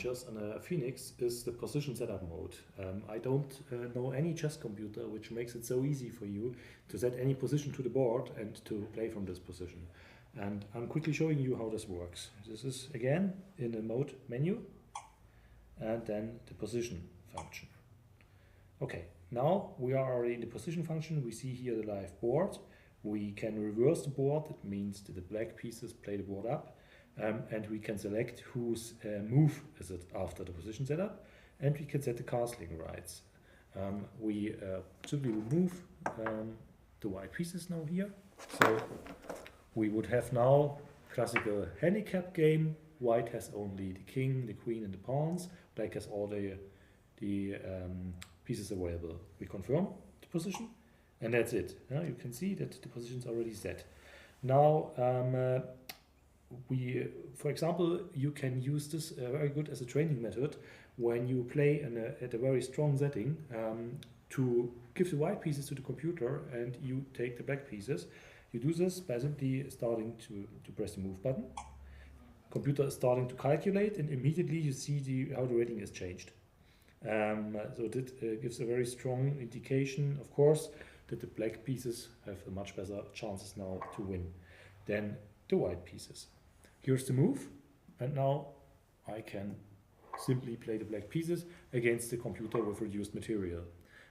features on a Phoenix is the position setup mode. I don't know any chess computer which makes it so easy for you to set any position to the board and to play from this position. And I'm quickly showing you how this works. This is again in the mode menu and then the position function. Okay, now we are already in the position function. We see here the live board. We can reverse the board. That means that the black pieces play the board up. And we can select whose move is it after the position setup, and we can set the castling rights. We simply remove the white pieces now here. So we would have now classical handicap game. White has only the king, the queen, and the pawns. Black has all the pieces available. We confirm the position, and that's it. You can see that the position is already set. Now, for example, you can use this very good as a training method when you play at a very strong setting to give the white pieces to the computer and you take the black pieces. You do this by simply starting to press the move button. Computer is starting to calculate, and immediately you see how the rating is changed. So that gives a very strong indication, of course, that the black pieces have a much better chances now to win than the white pieces. Here's the move, and now I can simply play the black pieces against the computer with reduced material.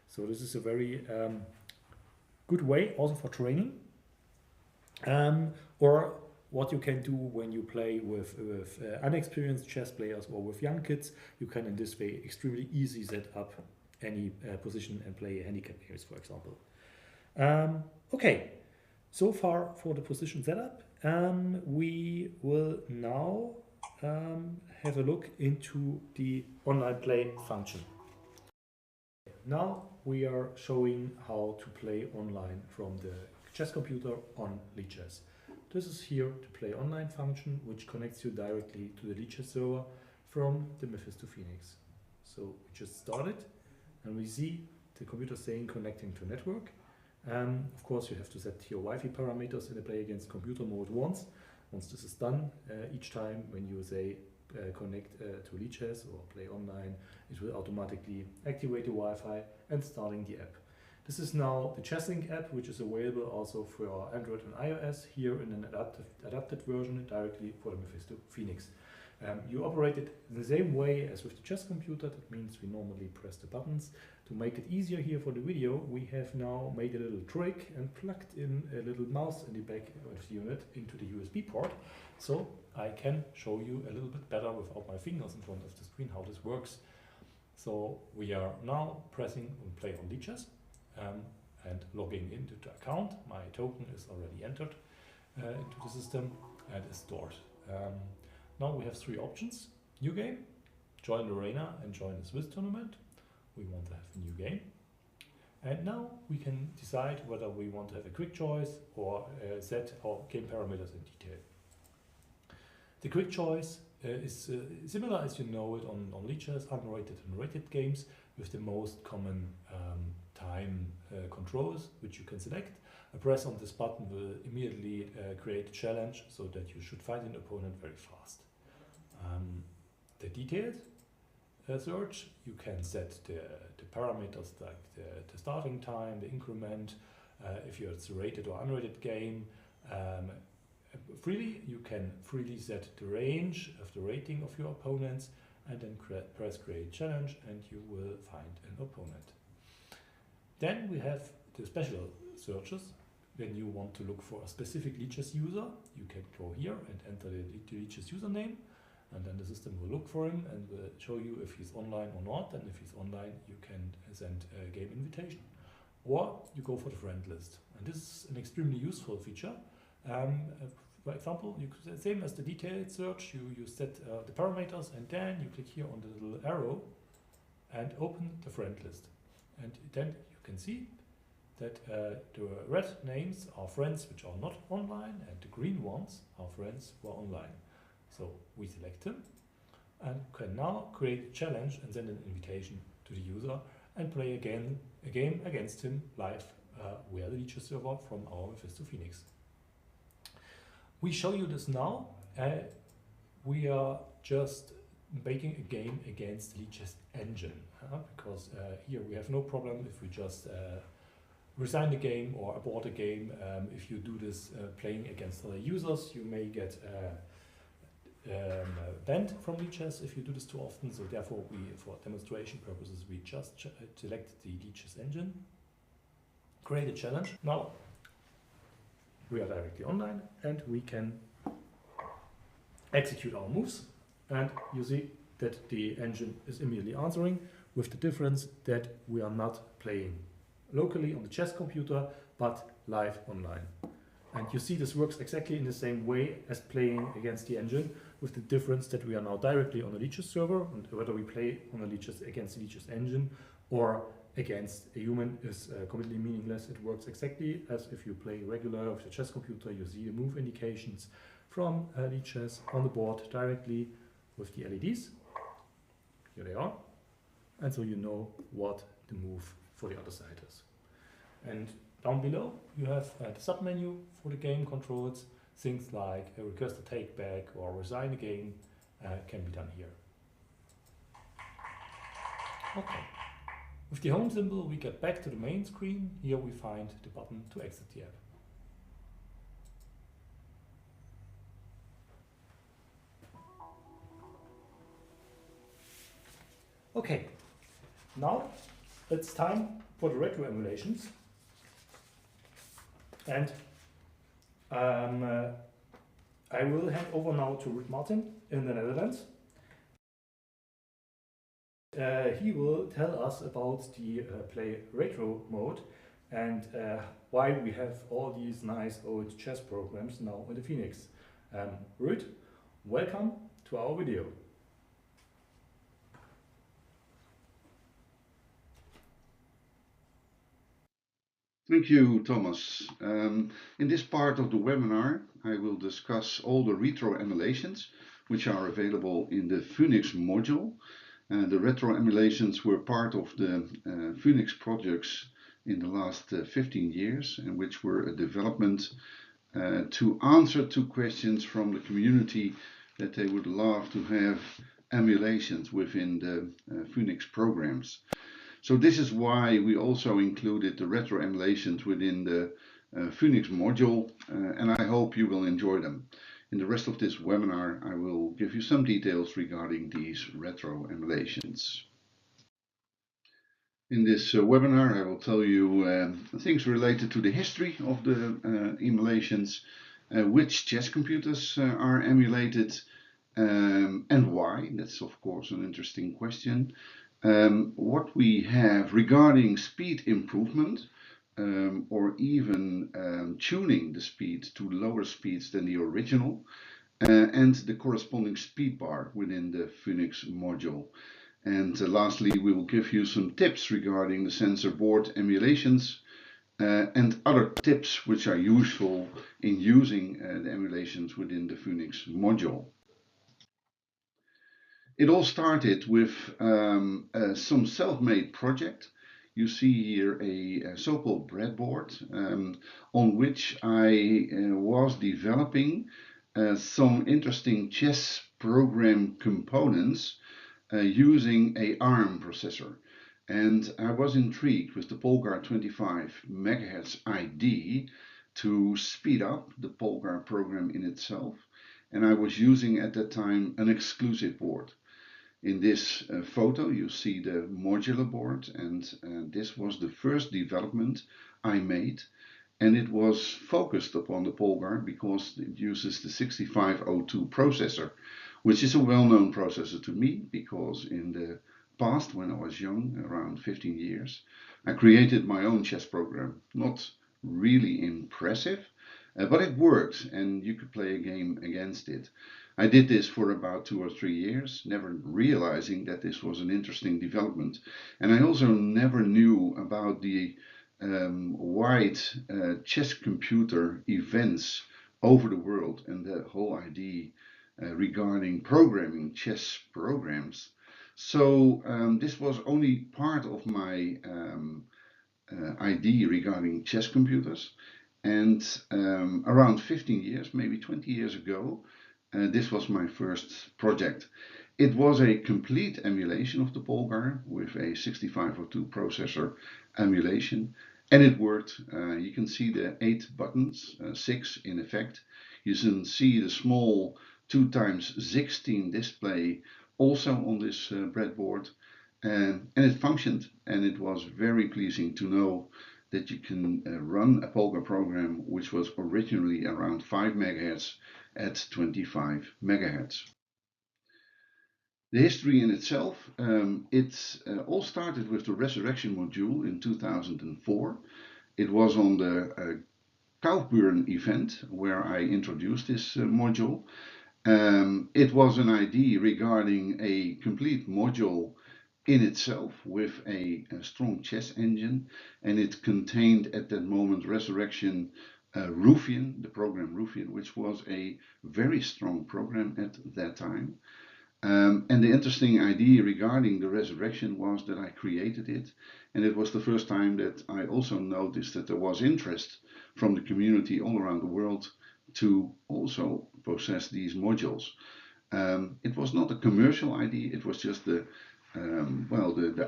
So this is a very good way also for training. Or what you can do when you play with unexperienced chess players or with young kids, you can in this way extremely easy set up any position and play handicap games, for example. Okay, so far for the position setup. We will now have a look into the online play function. Now we are showing how to play online from the chess computer on Lichess. This is here to play online function, which connects you directly to the Lichess server from the Mephisto Phoenix. So we just started, and we see the computer saying connecting to network. Of course, you have to set your Wi-Fi parameters in the play against computer mode once. Once this is done, each time when you say connect to Lichess or play online, it will automatically activate the Wi-Fi and starting the app. This is now the Chessconnect app, which is available also for Android and iOS here in an adapted version directly for the Mephisto Phoenix. You operate it in the same way as with the chess computer. That means we normally press the buttons. To make it easier here for the video, we have now made a little trick and plugged in a little mouse in the back of the unit into the USB port. So I can show you a little bit better without my fingers in front of the screen how this works. So we are now pressing on play on Lichess and logging into the account. My token is already entered into the system and is stored. Now we have three options: new game, join the arena and join the Swiss tournament. We want to have a new game. And now we can decide whether we want to have a quick choice or set our game parameters in detail. The quick choice is similar as you know it on Lichess, unrated and rated games with the most common time controls which you can select. A press on this button will immediately create a challenge so that you should find an opponent very fast. The detailed search, you can set the parameters like the starting time, the increment, if it's a rated or unrated game. You can freely set the range of the rating of your opponents and then press create challenge and you will find an opponent. Then we have the special searches. When you want to look for a specific Lichess user, you can go here and enter the Lichess username, and then the system will look for him and will show you if he's online or not. And if he's online, you can send a game invitation. Or you go for the friend list. And this is an extremely useful feature. For example, you could, same as the detailed search, you set the parameters and then you click here on the little arrow and open the friend list. And then you can see that the red names are friends which are not online and the green ones are friends who are online. So we select them and can now create a challenge and send an invitation to the user and play again a game against him live via the Lichess server from our Mephisto Phoenix. We show you this now. We are just making a game against the Lichess engine, because here we have no problem if we just resign the game or abort a game. If you do this playing against other users, you may get banned from Lichess if you do this too often. So therefore, for demonstration purposes, we just select the Lichess engine, create a challenge. Now we are directly online and we can execute our moves. And you see that the engine is immediately answering, with the difference that we are not playing locally on the chess computer, but live online. And you see this works exactly in the same way as playing against the engine, with the difference that we are now directly on the Lichess server, and whether we play on the Lichess against the Lichess engine or against a human is completely meaningless. It works exactly as if you play regular with the chess computer. You see the move indications from Lichess on the board directly with the LEDs. Here they are. And so you know what the move for the other side is. And down below you have the submenu for the game controls. Things like request a take back or resign a game can be done here. Okay. With the home symbol we get back to the main screen. Here we find the button to exit the app. Okay, now it's time for the retro emulations, and I will hand over now to Ruud Martin in the Netherlands. He will tell us about the play retro mode and why we have all these nice old chess programs now in the Phoenix. Ruud, welcome to our video. Thank you, Thomas. In this part of the webinar, I will discuss all the retro emulations which are available in the Phoenix module. The retro emulations were part of the Phoenix projects in the last 15 years, and which were a development to answer to questions from the community that they would love to have emulations within the Phoenix programs. So this is why we also included the retro emulations within the Phoenix module, and I hope you will enjoy them. In the rest of this webinar, I will give you some details regarding these retro emulations. In this webinar, I will tell you things related to the history of the emulations, which chess computers are emulated, and why. That's of course an interesting question. What we have regarding speed improvement, or even tuning the speed to lower speeds than the original, and the corresponding speed bar within the Phoenix module. And lastly, we will give you some tips regarding the sensor board emulations and other tips which are useful in using the emulations within the Phoenix module. It all started with some self-made project. You see here a so-called breadboard on which I was developing some interesting chess program components using a ARM processor. And I was intrigued with the Polgar 25 MHz ID to speed up the Polgar program in itself. And I was using at that time an exclusive board. In this photo you see the modular board, and this was the first development I made, and it was focused upon the Polgar because it uses the 6502 processor, which is a well-known processor to me because in the past, when I was young, around 15 years, I created my own chess program. Not really impressive, but it worked and you could play a game against it. I did this for about 2 or 3 years, never realizing that this was an interesting development. And I also never knew about the wide chess computer events over the world and the whole idea regarding programming chess programs. So this was only part of my idea regarding chess computers. And around 15 years, maybe 20 years ago, this was my first project. It was a complete emulation of the Polgar with a 6502 processor emulation, and it worked. You can see the 8 buttons, 6 in effect. You can see the small 2x16 display also on this breadboard, and it functioned, and it was very pleasing to know that you can run a Polgar program which was originally around 5 MHz at 25 MHz. The history in itself, it all started with the Resurrection module in 2004. It was on the Kaufbeuren event where I introduced this module. It was an idea regarding a complete module in itself with a strong chess engine, and it contained at that moment Resurrection Ruffian, the program Ruffian, which was a very strong program at that time. And the interesting idea regarding the Resurrection was that I created it, and it was the first time that I also noticed that there was interest from the community all around the world to also possess these modules. It was not a commercial idea, it was just the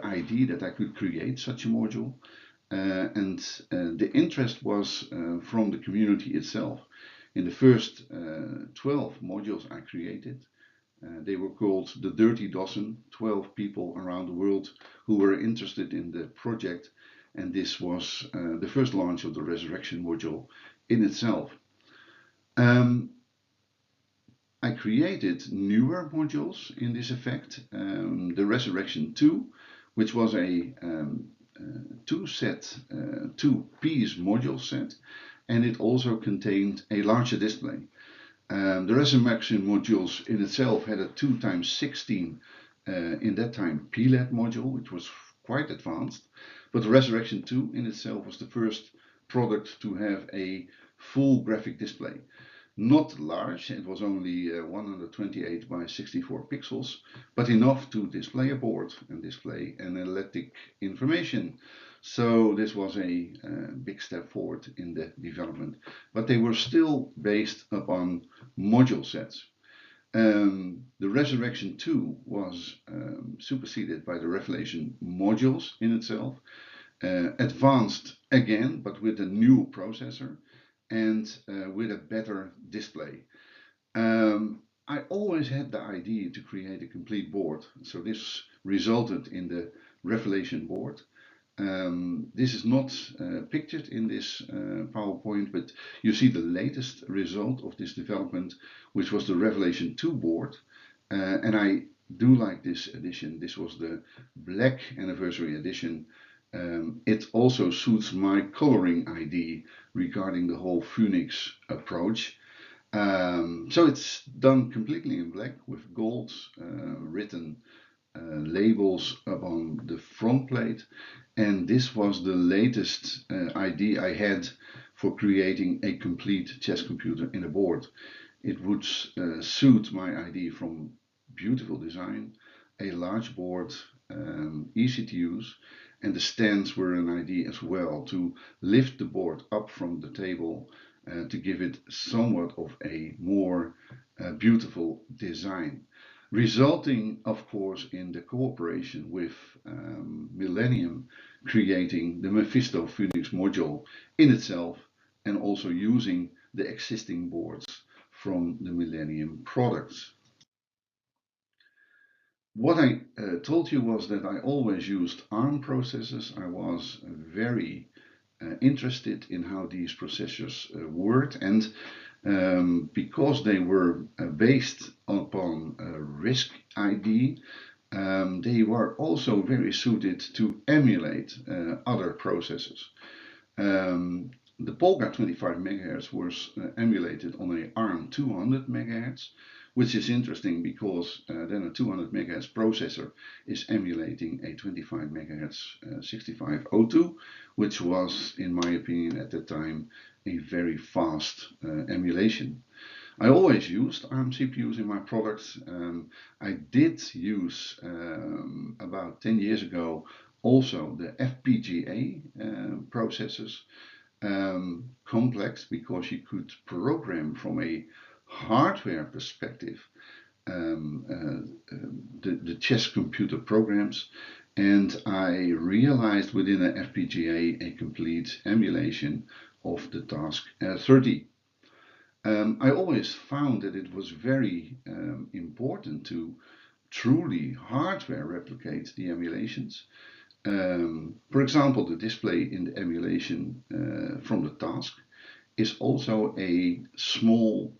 idea that I could create such a module. And the interest was from the community itself. In the first 12 modules I created, they were called the Dirty Dozen, 12 people around the world who were interested in the project, and this was the first launch of the Resurrection module in itself. I created newer modules in this effect, the Resurrection 2, which was a two-piece module set, and it also contained a larger display. The Resurrection modules in itself had a 2x16 in that time PLED module, which was quite advanced, but the Resurrection 2 in itself was the first product to have a full graphic display. Not large, it was only 128 by 64 pixels, but enough to display a board and display analytic information. So this was a big step forward in the development, but they were still based upon module sets. The Resurrection 2 was superseded by the Revelation modules in itself, advanced again, but with a new processor and with a better display. I always had the idea to create a complete board, so this resulted in the Revelation board. This is not pictured in this PowerPoint, but you see the latest result of this development, which was the Revelation 2 board. And I do like this edition. This was the Black Anniversary edition. It also suits my coloring idea regarding the whole Phoenix approach. So it's done completely in black with gold written labels up on the front plate, and this was the latest idea I had for creating a complete chess computer in a board. It would suit my idea from beautiful design, a large board, easy to use, and the stands were an idea as well to lift the board up from the table to give it somewhat of a more beautiful design, resulting of course in the cooperation with Millennium, creating the Mephisto Phoenix module in itself, and also using the existing boards from the Millennium products. What I told you was that I always used ARM processors. I was very interested in how these processors worked, and because they were based upon RISC ID, they were also very suited to emulate other processors. The Polgar 25 MHz was emulated on a ARM 200 MHz, which is interesting because then a 200 MHz processor is emulating a 25 MHz 6502, which was, in my opinion at the time, a very fast emulation. I always used ARM CPUs in my products. I did use about 10 years ago also the FPGA processors. Complex because you could program from a hardware perspective the chess computer programs, and I realized within an FPGA a complete emulation of the task 30. I always found that it was very important to truly hardware replicate the emulations. For example, the display in the emulation from the task is also a small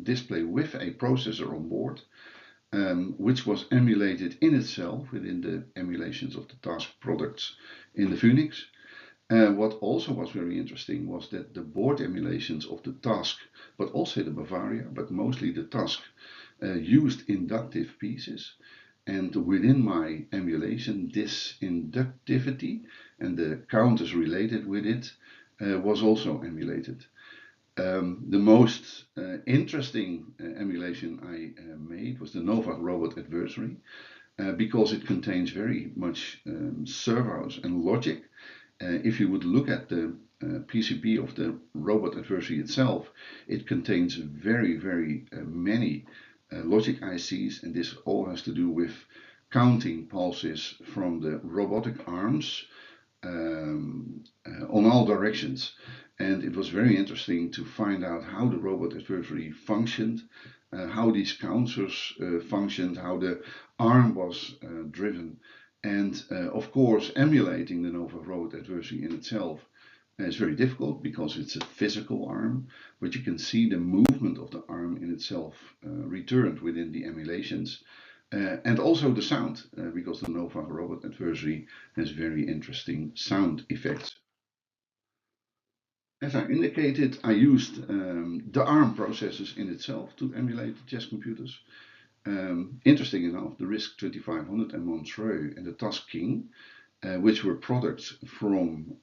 display with a processor on board, which was emulated in itself within the emulations of the task products in the Phoenix. What also was very interesting was that the board emulations of the task, but also the Bavaria, but mostly the task, used inductive pieces. And within my emulation, this inductivity and the counters related with it was also emulated. The most interesting emulation I made was the Nova Robot Adversary, because it contains very much servos and logic. If you would look at the PCB of the robot adversary itself, it contains very many logic ICs, and this all has to do with counting pulses from the robotic arms on all directions. And it was very interesting to find out how the robot adversary functioned, how these counters functioned, how the arm was driven. And of course, emulating the Nova Robot Adversary in itself is very difficult because it's a physical arm, but you can see the movement of the arm in itself returned within the emulations. And also the sound, because the Nova Robot Adversary has very interesting sound effects. As I indicated, I used the ARM processors in itself to emulate the chess computers. Interesting enough, the RISC-2500 and Montreux and the Task King, which were products from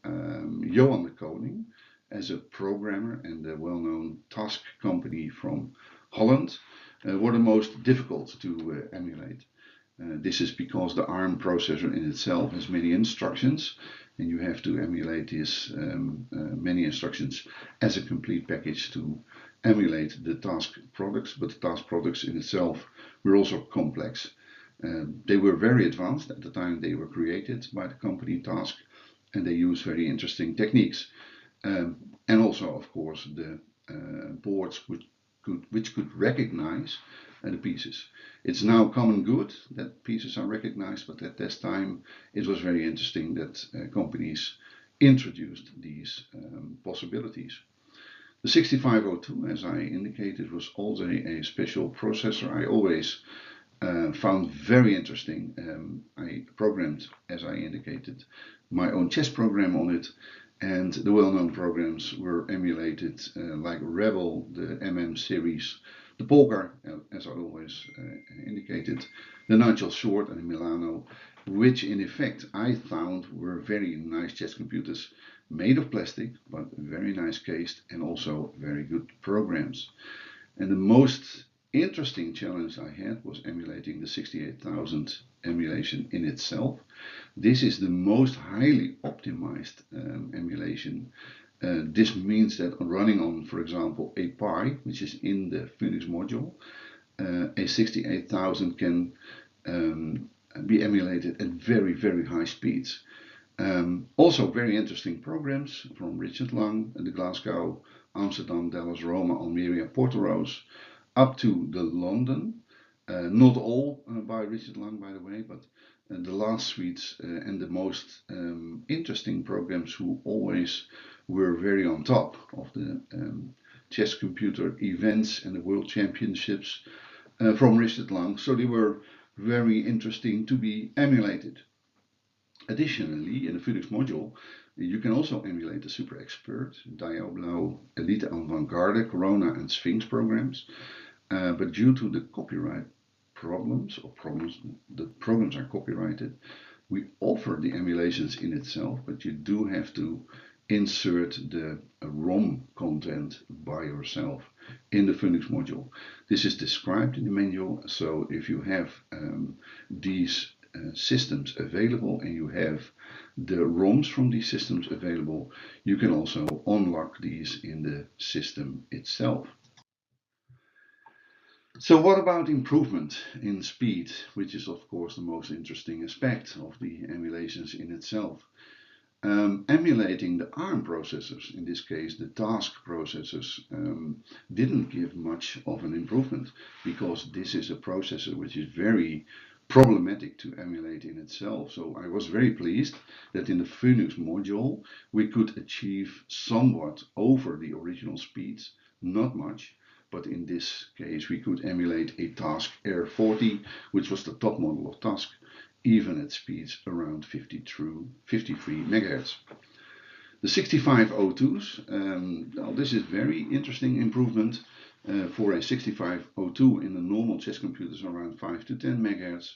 Johan de Koning as a programmer and a well-known task company from Holland, were the most difficult to emulate. This is because the ARM processor in itself has many instructions, and you have to emulate these many instructions as a complete package to emulate the task products. But the task products in itself were also complex. They were very advanced at the time they were created by the company Task, and they use very interesting techniques. And also, of course, the boards which could recognize the pieces. It's now common good that pieces are recognized, but at this time it was very interesting that companies introduced these possibilities. The 6502, as I indicated, was also a special processor I always found very interesting. I programmed, as I indicated, my own chess program on it, and the well-known programs were emulated like Rebel, the MM series, the Polgar, as I always indicated, the Nigel Short and the Milano, which in effect I found were very nice chess computers made of plastic, but very nice cased and also very good programs. And the most interesting challenge I had was emulating the 68,000 emulation in itself. This is the most highly optimized emulation. This means that running on, for example, a Pi, which is in the Phoenix module, a 68,000 can be emulated at very high speeds. Also very interesting programs from Richard Lang, the Glasgow, Amsterdam, Dallas, Roma, Almeria, Portoroz, up to the London. Not all by Richard Lang, by the way, but the last suites and the most interesting programs who always were very on top of the chess computer events and the world championships from Richard Lang. So they were very interesting to be emulated. Additionally, in the Phoenix module, you can also emulate the Super Expert, Diablo, Elite Avant-Garde, Corona and Sphinx programs. But due to the copyright problems, the programs are copyrighted, we offer the emulations in itself, but you do have to insert the ROM content by yourself in the Phoenix module. This is described in the manual, so if you have these systems available and you have the ROMs from these systems available, you can also unlock these in the system itself. So what about improvement in speed, which is of course the most interesting aspect of the emulations in itself? Emulating the ARM processors, in this case the task processors, didn't give much of an improvement, because this is a processor which is very problematic to emulate in itself. So I was very pleased that in the Phoenix module we could achieve somewhat over the original speeds, not much, but in this case we could emulate a task R40, which was the top model of task, even at speeds around 53 megahertz. The 6502s, well, this is very interesting improvement for a 6502 in the normal chess computers around 5 to 10 megahertz,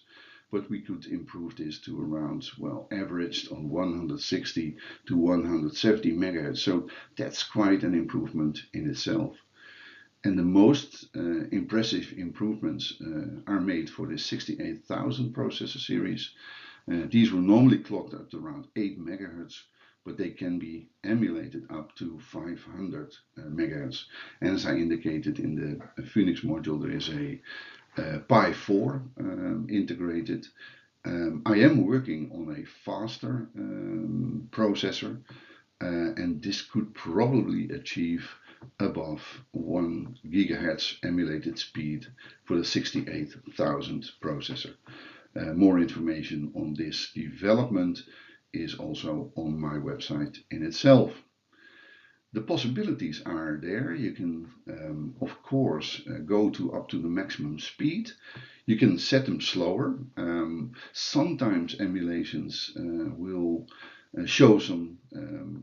but we could improve this to around, well, averaged on 160 to 170 megahertz. So that's quite an improvement in itself. And the most impressive improvements are made for the 68,000 processor series. These were normally clocked at around 8 megahertz, but they can be emulated up to 500 megahertz. And as I indicated in the Phoenix module, there is a Pi 4 integrated. I am working on a faster processor, and this could probably achieve above 1 gigahertz emulated speed for the 68,000 processor. More information on this development is also on my website in itself. The possibilities are there. You can, of course, go to up to the maximum speed. You can set them slower. Sometimes emulations will show some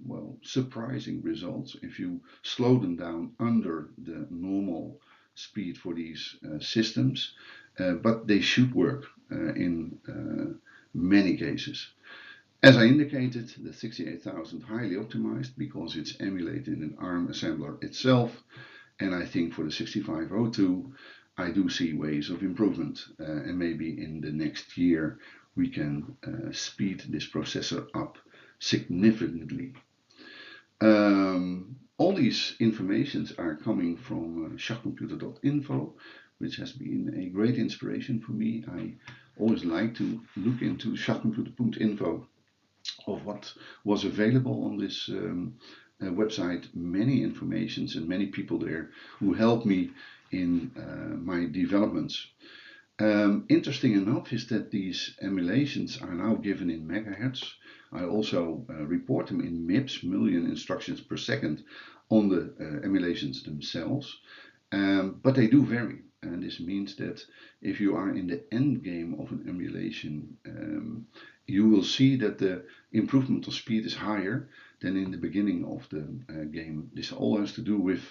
well, surprising results if you slow them down under the normal speed for these systems, but they should work in many cases. As I indicated, the 68,000 highly optimized because it's emulated in an ARM assembler itself, and I think for the 6502 I do see ways of improvement, and maybe in the next year we can speed this processor up significantly. All these informations are coming from schachcomputer.info, which has been a great inspiration for me. I always like to look into schachcomputer.info of what was available on this website. Many informations and many people there who helped me in my developments. Interesting enough is that these emulations are now given in megahertz. I also report them in MIPS, million instructions per second, on the emulations themselves, but they do vary. And this means that if you are in the end game of an emulation, you will see that the improvement of speed is higher than in the beginning of the game. This all has to do with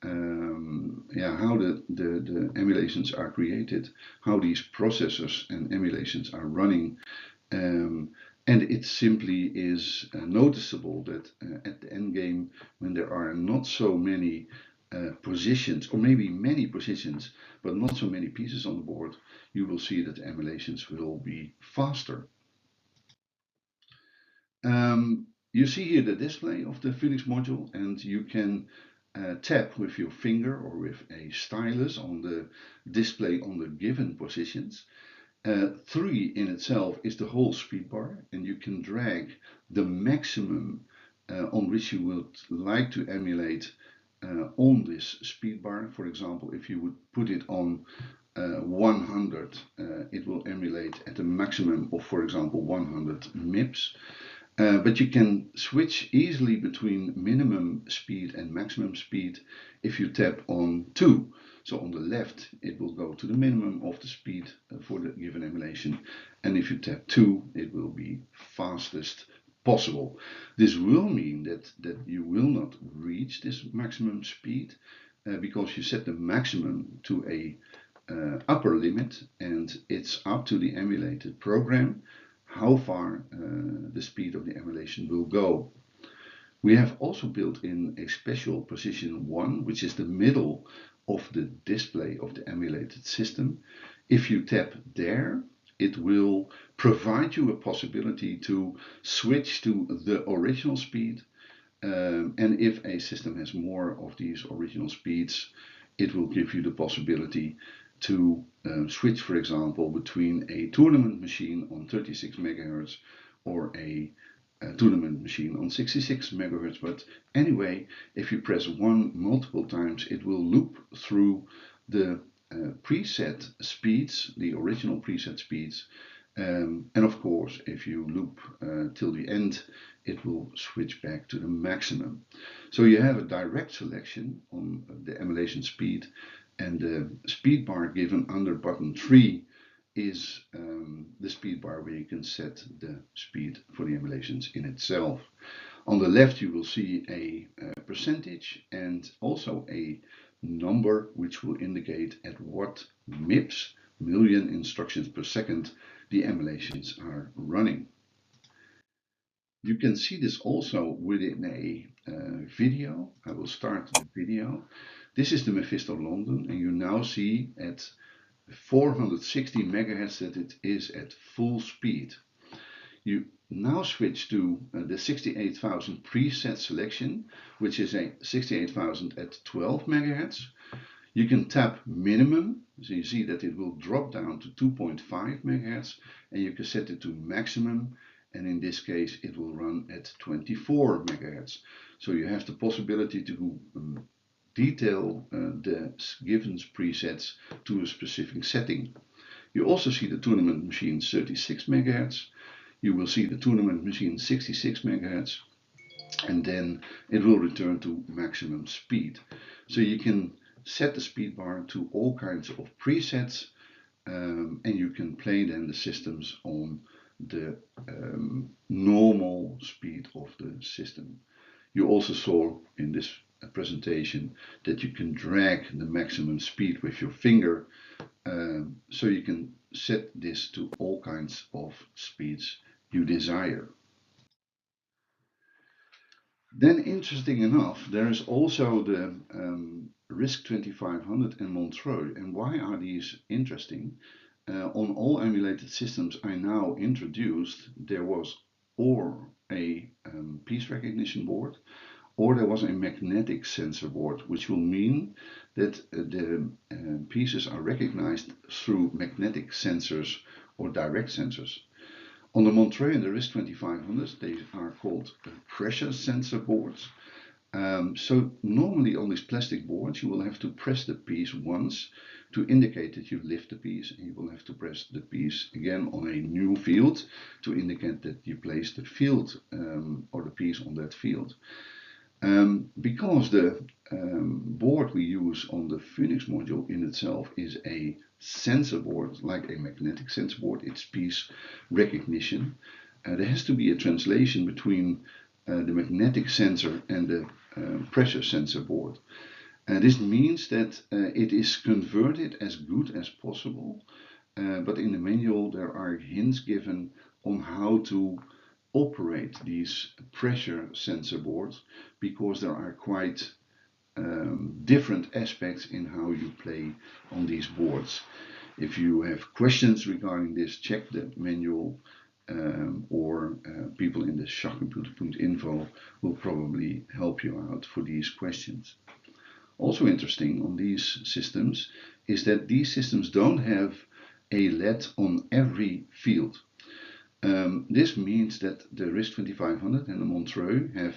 how the emulations are created, how these processors and emulations are running, and it simply is noticeable that at the end game, when there are not so many positions, or maybe many positions, but not so many pieces on the board, you will see that the emulations will be faster. You see here the display of the Phoenix module, and you can tap with your finger or with a stylus on the display on the given positions. 3 in itself is the whole speed bar, and you can drag the maximum on which you would like to emulate on this speed bar. For example, if you would put it on 100, it will emulate at a maximum of, for example, 100 MIPS. But you can switch easily between minimum speed and maximum speed if you tap on 2. So on the left, it will go to the minimum of the speed for the given emulation. And if you tap 2, it will be fastest possible. This will mean that you will not reach this maximum speed because you set the maximum to a upper limit, and it's up to the emulated program how far the speed of the emulation will go. We have also built in a special position 1, which is the middle of the display of the emulated system. If you tap there, it will provide you a possibility to switch to the original speed. And if a system has more of these original speeds, it will give you the possibility to switch, for example, between a tournament machine on 36 megahertz or a tournament machine on 66 megahertz. But anyway, if you press 1 multiple times, it will loop through the preset speeds, the original preset speeds. And of course, if you loop till the end, it will switch back to the maximum. So you have a direct selection on the emulation speed, and the speed bar given under button 3 is the speed bar where you can set the speed for the emulations in itself. On the left you will see a percentage and also a number which will indicate at what MIPS, million instructions per second, the emulations are running. You can see this also within a video. I will start the video. This is the Mephisto London, and you now see at 460 megahertz that it is at full speed. You now switch to the 68,000 preset selection, which is a 68,000 at 12 megahertz. You can tap minimum, so you see that it will drop down to 2.5 megahertz, and you can set it to maximum, and in this case it will run at 24 megahertz. So you have the possibility to detail the given presets to a specific setting. You also see the tournament machine 36 megahertz. You will see the tournament machine 66 megahertz, and then it will return to maximum speed. So you can set the speed bar to all kinds of presets, and you can play then the systems on the normal speed of the system. You also saw in this presentation that you can drag the maximum speed with your finger, so you can set this to all kinds of speeds you desire. Then, interesting enough, there is also the RISC 2500 and Montreux. And why are these interesting? On all emulated systems I now introduced, there was or a piece recognition board, or there was a magnetic sensor board, which will mean that the pieces are recognized through magnetic sensors or direct sensors. On the Montreux and the RISC 2500, they are called pressure sensor boards. So normally on these plastic boards, you will have to press the piece once to indicate that you lift the piece, and you will have to press the piece again on a new field to indicate that you place the field or the piece on that field. Because the board we use on the Phoenix module in itself is a sensor board, like a magnetic sensor board, it's piece recognition. There has to be a translation between the magnetic sensor and the pressure sensor board. This means that it is converted as good as possible, but in the manual there are hints given on how to operate these pressure sensor boards, because there are quite different aspects in how you play on these boards. If you have questions regarding this, check the manual, or people in the schachcomputer.info will probably help you out for these questions. Also interesting on these systems is that these systems don't have a LED on every field. This means that the RISC 2500 and the Montreux have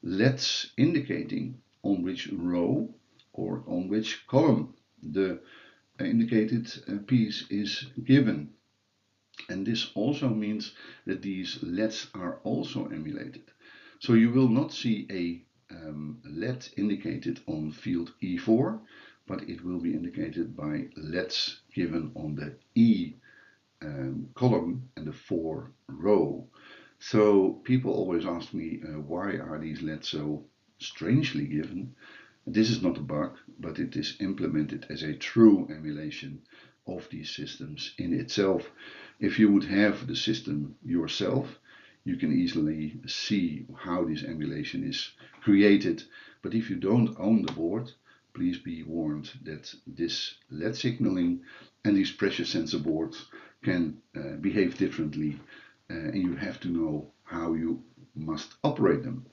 LEDs indicating on which row or on which column the indicated piece is given. And this also means that these LEDs are also emulated. So you will not see a LED indicated on field E4, but it will be indicated by LEDs given on the E column and the 4 row. So people always ask me, why are these LEDs so strangely given? This is not a bug, but it is implemented as a true emulation of these systems in itself. If you would have the system yourself, you can easily see how this emulation is created. But if you don't own the board, please be warned that this LED signaling and these pressure sensor boards can behave differently, and you have to know how you must operate them.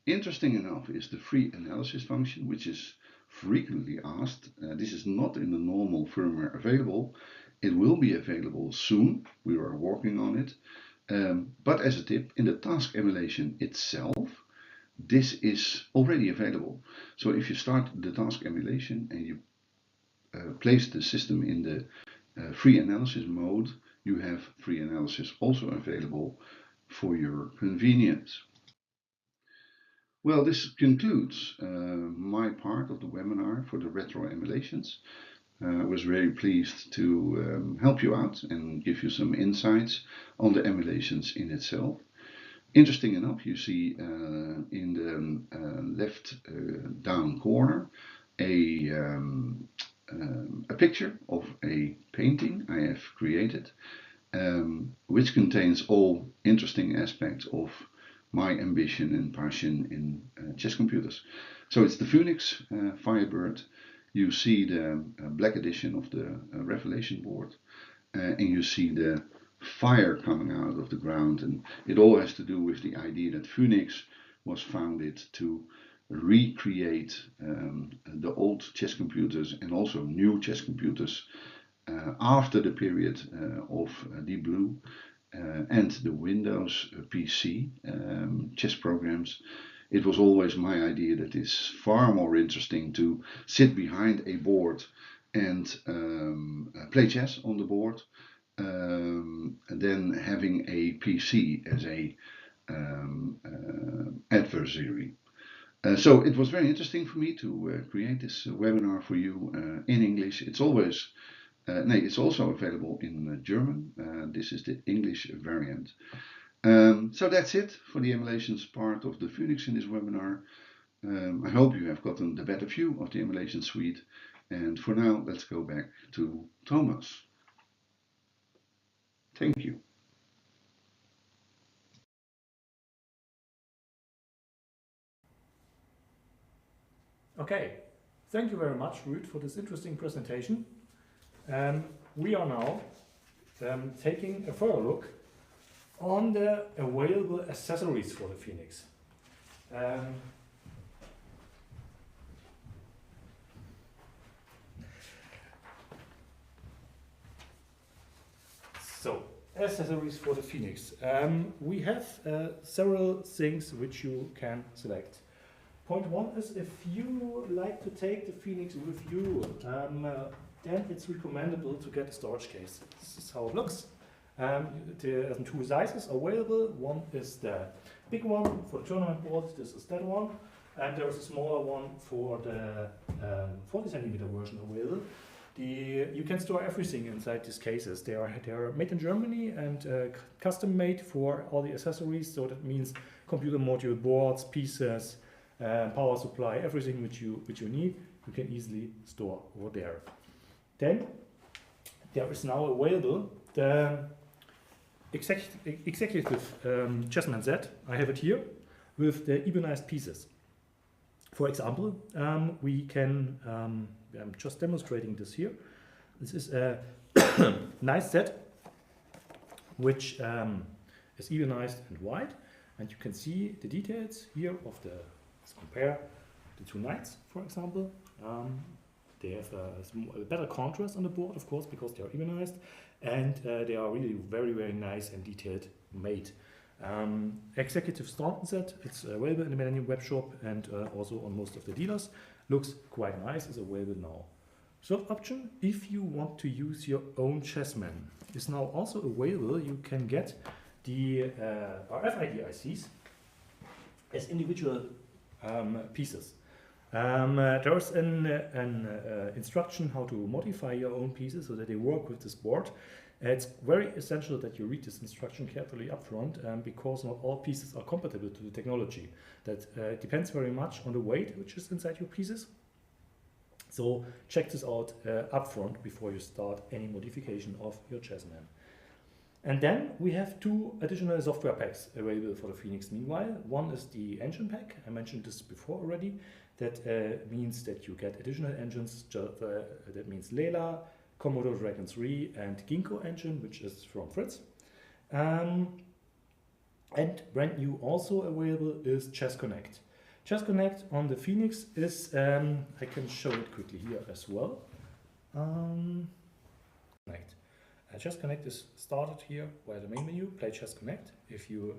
Interesting enough is the free analysis function, which is frequently asked. This is not in the normal firmware available. It will be available soon. We are working on it. But as a tip, in the task emulation itself, this is already available. So if you start the task emulation and you place the system in the free analysis mode, you have free analysis also available for your convenience. Well, this concludes my part of the webinar for the Retro Emulations. I was very pleased to help you out and give you some insights on the emulations in itself. Interesting enough, you see in the left down corner a picture of a painting I have created, which contains all interesting aspects of my ambition and passion in chess computers. So it's the Phoenix Firebird. You see the black edition of the Revelation board, and you see the fire coming out of the ground, and it all has to do with the idea that Phoenix was founded to recreate the old chess computers and also new chess computers after the period of Deep Blue and the Windows PC chess programs. It was always my idea that it's far more interesting to sit behind a board and play chess on the board than having a PC as a adversary. So it was very interesting for me to create this webinar for you in English. It's always, it's also available in German. This is the English variant. So that's it for the emulations part of the Phoenix in this webinar. I hope you have gotten the better view of the emulation suite. And for now, let's go back to Thomas. Thank you. Okay, thank you very much, Ruud, for this interesting presentation. We are now taking a further look on the available accessories for the Phoenix. So, accessories for the Phoenix. We have several things which you can select. Point one is, if you like to take the Phoenix with you, then it's recommendable to get a storage case. This is how it looks. There are two sizes available. One is the big one for the tournament board. This is that one. And there is a smaller one for the 40 centimeter version available. You can store everything inside these cases. They are made in Germany and custom made for all the accessories. So that means computer module, boards, pieces, power supply, everything which you need, you can easily store over there. Then there is now available the executive Chessman set. I have it here with the ebonized pieces. For example, we can, I'm just demonstrating this here. This is a nice set which is ebonized and white, and you can see the details here of the. Let's compare the two knights, for example. They have a better contrast on the board, of course, because they are ebonized, and they are really very, very nice and detailed made. Executive Staunton set, it's available in the Millennium web shop and also on most of the dealers. Looks quite nice, is available now. Third option, if you want to use your own chessman, is now also available. You can get the RFID ICs as individual pieces. There's an instruction how to modify your own pieces so that they work with this board. It's very essential that you read this instruction carefully up front because not all pieces are compatible to the technology. That depends very much on the weight which is inside your pieces. So check this out up front before you start any modification of your chessman. And then we have two additional software packs available for the Phoenix meanwhile. One is the engine pack. I mentioned this before already. That means that you get additional engines. That means Layla, Commodore Dragon 3 and Ginkgo engine, which is from Fritz. And brand new also available is Chessconnect. Chessconnect on the Phoenix is, I can show it quickly here as well. Chessconnect is started here by the main menu, play Chessconnect, if you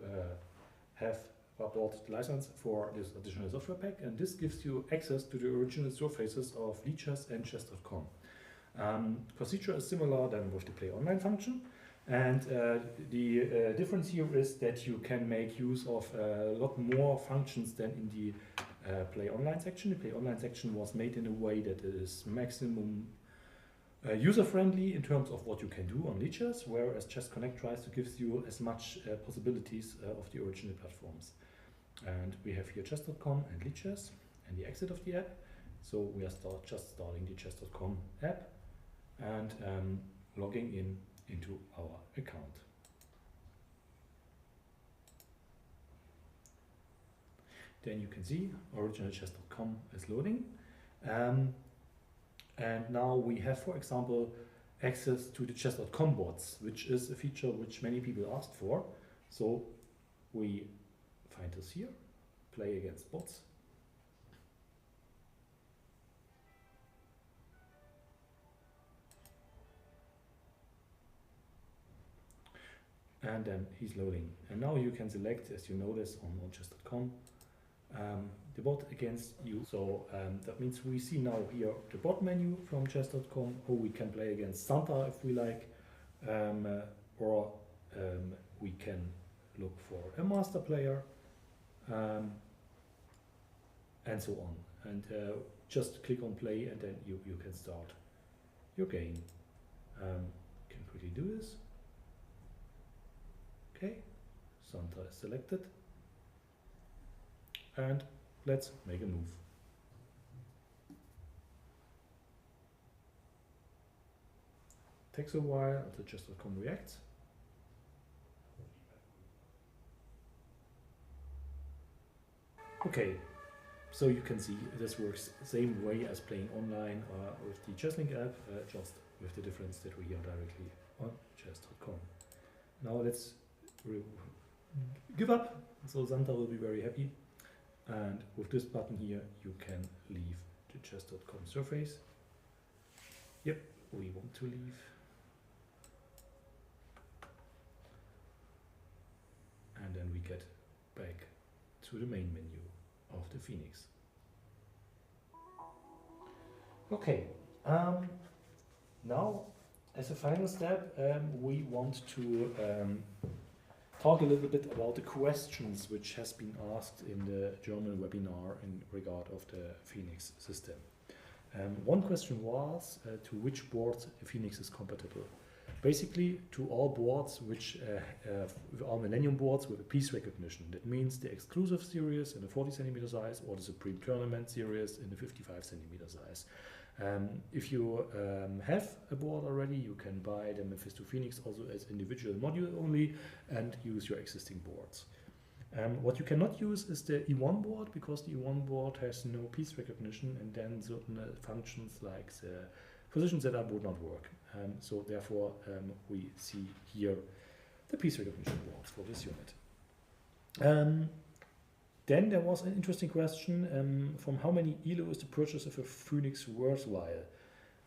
have bought the license for this additional software pack, and this gives you access to the original surfaces of Lichess and chess.com. Procedure is similar than with the play online function, and the difference here is that you can make use of a lot more functions than in the play online section. The play online section was made in a way that it is maximum user-friendly in terms of what you can do on Lichess, whereas Chessconnect tries to give you as much possibilities of the original platforms. And we have here chess.com and Lichess and the exit of the app. So we are just starting the chess.com app and logging into our account. Then you can see original chess.com is loading. And now we have, for example, access to the chess.com bots, which is a feature which many people asked for. So we find this here, play against bots. And then he's loading. And now you can select, as you notice on chess.com, the bot against you. So that means we see now here the bot menu from chess.com, or we can play against Santa if we like, or we can look for a master player, and so on. And just click on play, and then you can start your game. Can quickly do this. Okay, Santa is selected. And let's make a move. Takes a while until chess.com reacts. Okay, so you can see this works the same way as playing online with the ChessLink app, just with the difference that we are directly on chess.com. Now let's give up, so Santa will be very happy. And with this button here, you can leave the chess.com surface. Yep, we want to leave. And then we get back to the main menu of the Phoenix. Okay, now as a final step, we want to talk a little bit about the questions which has been asked in the German webinar in regard of the Phoenix system. One question was to which boards Phoenix is compatible. Basically to all boards which are Millennium boards with a piece recognition. That means the exclusive series in the 40 centimeter size or the Supreme Tournament series in the 55 centimeter size. If you have a board already, you can buy the Mephisto Phoenix also as individual module only and use your existing boards. What you cannot use is the E1 board, because the E1 board has no piece recognition, and then certain functions like the position setup would not work. So therefore we see here the piece recognition boards for this unit. Then there was an interesting question from how many ELO is the purchase of a Phoenix worthwhile?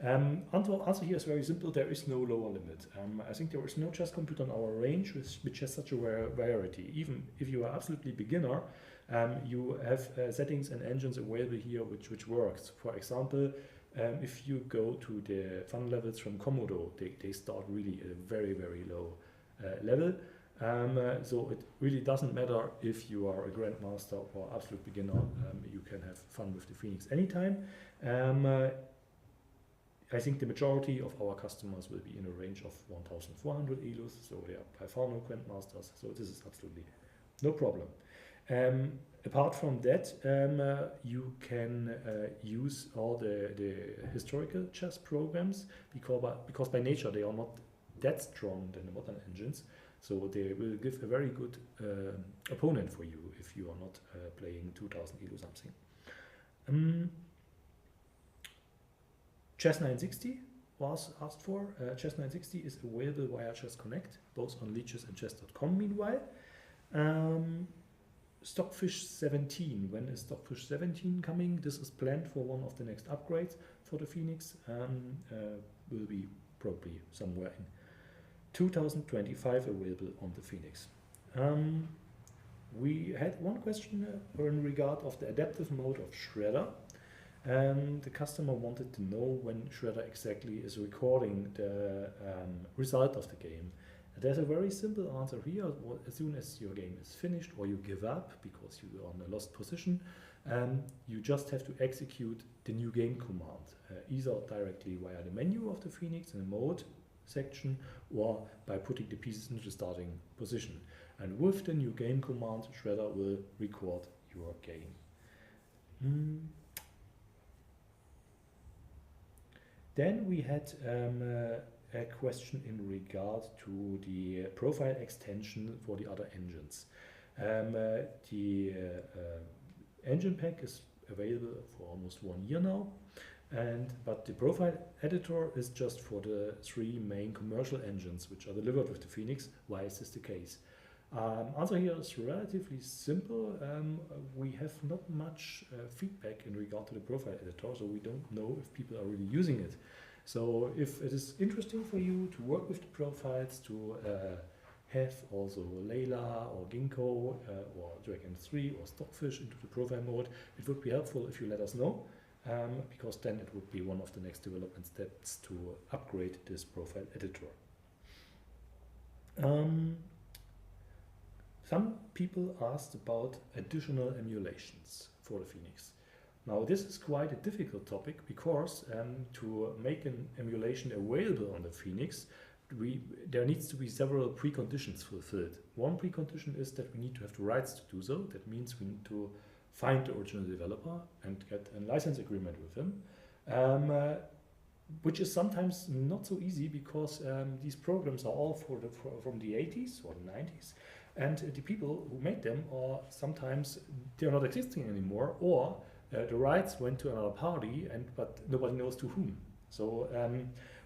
Answer here is very simple. There is no lower limit. I think there is no chess computer in our range which has such a variety. Even if you are absolutely beginner, you have settings and engines available here which works. For example, if you go to the fun levels from Komodo, they start really at a very, very low level. So it really doesn't matter if you are a grandmaster or absolute beginner, you can have fun with the Phoenix anytime. I think the majority of our customers will be in a range of 1,400 ELOs, so they are by far no grandmasters, so this is absolutely no problem. Apart from that, you can use all the historical chess programs because by nature they are not that strong than the modern engines. So they will give a very good opponent for you if you are not playing 2000 ELO something. Chess 960 was asked for. Chess 960 is available via Chessconnect, both on Lichess and chess.com meanwhile. Stockfish 17. When is Stockfish 17 coming? This is planned for one of the next upgrades for the Phoenix. Will be probably somewhere in 2025 available on the Phoenix. We had one question in regard of the adaptive mode of Shredder. The customer wanted to know when Shredder exactly is recording the result of the game. There's a very simple answer here. As soon as your game is finished or you give up because you are in a lost position, you just have to execute the new game command, either directly via the menu of the Phoenix in the mode section or by putting the pieces into the starting position. And with the new game command, Shredder will record your game. Then we had a question in regard to the profile extension for the other engines. The engine pack is available for almost 1 year now, but the profile editor is just for the 3 main commercial engines which are delivered with the Phoenix. Why is this the case? Answer here is relatively simple. We have not much feedback in regard to the profile editor, so we don't know if people are really using it. So if it is interesting for you to work with the profiles, to have also Layla or Ginkgo or Dragon 3 or Stockfish into the profile mode, it would be helpful if you let us know, because then it would be one of the next development steps to upgrade this profile editor. Some people asked about additional emulations for the Phoenix. Now this is quite a difficult topic because to make an emulation available on the Phoenix, there needs to be several preconditions fulfilled. One precondition is that we need to have the rights to do so. That means we need to find the original developer and get a license agreement with him, which is sometimes not so easy because these programs are all from the 80s or the 90s. And the people who made them are sometimes they're not existing anymore, or the rights went to another party, but nobody knows to whom. So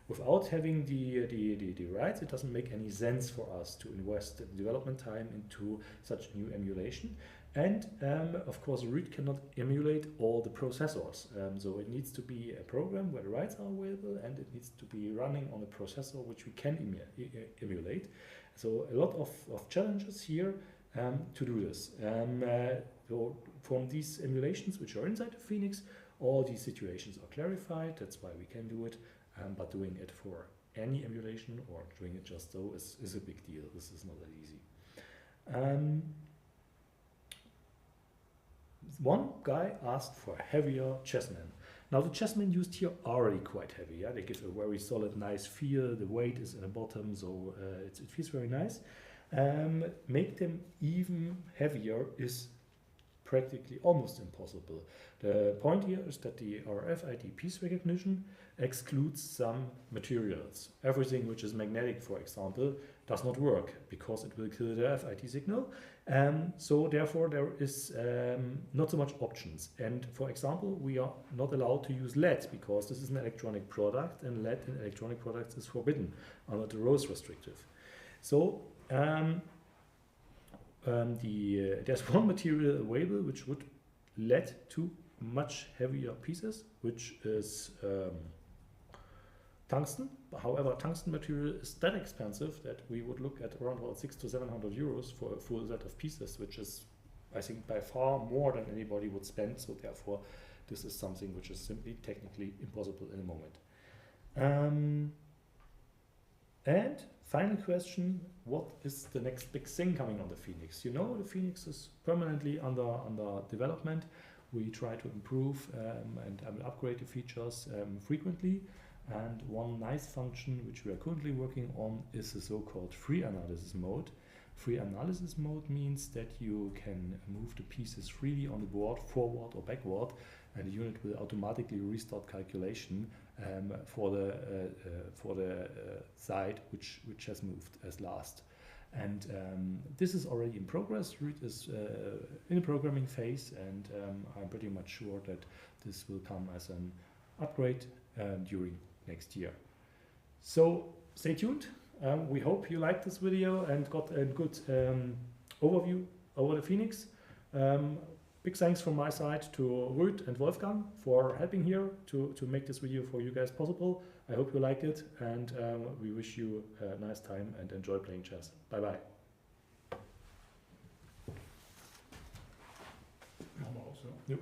without having the rights, it doesn't make any sense for us to invest development time into such new emulation. And of course, Ruud cannot emulate all the processors. So it needs to be a program where the rights are available, and it needs to be running on a processor which we can emulate. So a lot of challenges here to do this. So from these emulations which are inside the Phoenix, all these situations are clarified. That's why we can do it. But doing it for any emulation or doing it just so is a big deal. This is not that easy. One guy asked for heavier chessmen. Now the chessmen used here are already quite heavy. Yeah? They give a very solid, nice feel. The weight is in the bottom, so it feels very nice. Make them even heavier is practically almost impossible. The point here is that the RFID piece recognition excludes some materials. Everything which is magnetic, for example, does not work because it will kill the RFID signal. So therefore there is not so much options. And for example, we are not allowed to use lead because this is an electronic product, and lead in electronic products is forbidden under the RoHS restrictive. So there's one material available which would lead to much heavier pieces, which is tungsten. However, tungsten material is that expensive that we would look at around about 600 to 700 euros for a full set of pieces, which is, I think, by far more than anybody would spend. So therefore, this is something which is simply technically impossible in a moment. And final question, what is the next big thing coming on the Phoenix? You know, the Phoenix is permanently under development. We try to improve and upgrade the features frequently. And one nice function which we are currently working on is the so-called free analysis mode. Free analysis mode means that you can move the pieces freely on the board, forward or backward, and the unit will automatically restart calculation for the side which has moved as last. And this is already in progress. Ruud is in the programming phase, and I'm pretty much sure that this will come as an upgrade during next year. So stay tuned. We hope you liked this video and got a good overview over the Phoenix. Big thanks from my side to Ruud and Wolfgang for helping here to make this video for you guys possible. I hope you like it, and we wish you a nice time and enjoy playing chess. Bye-bye. Allemaal zo. Yep.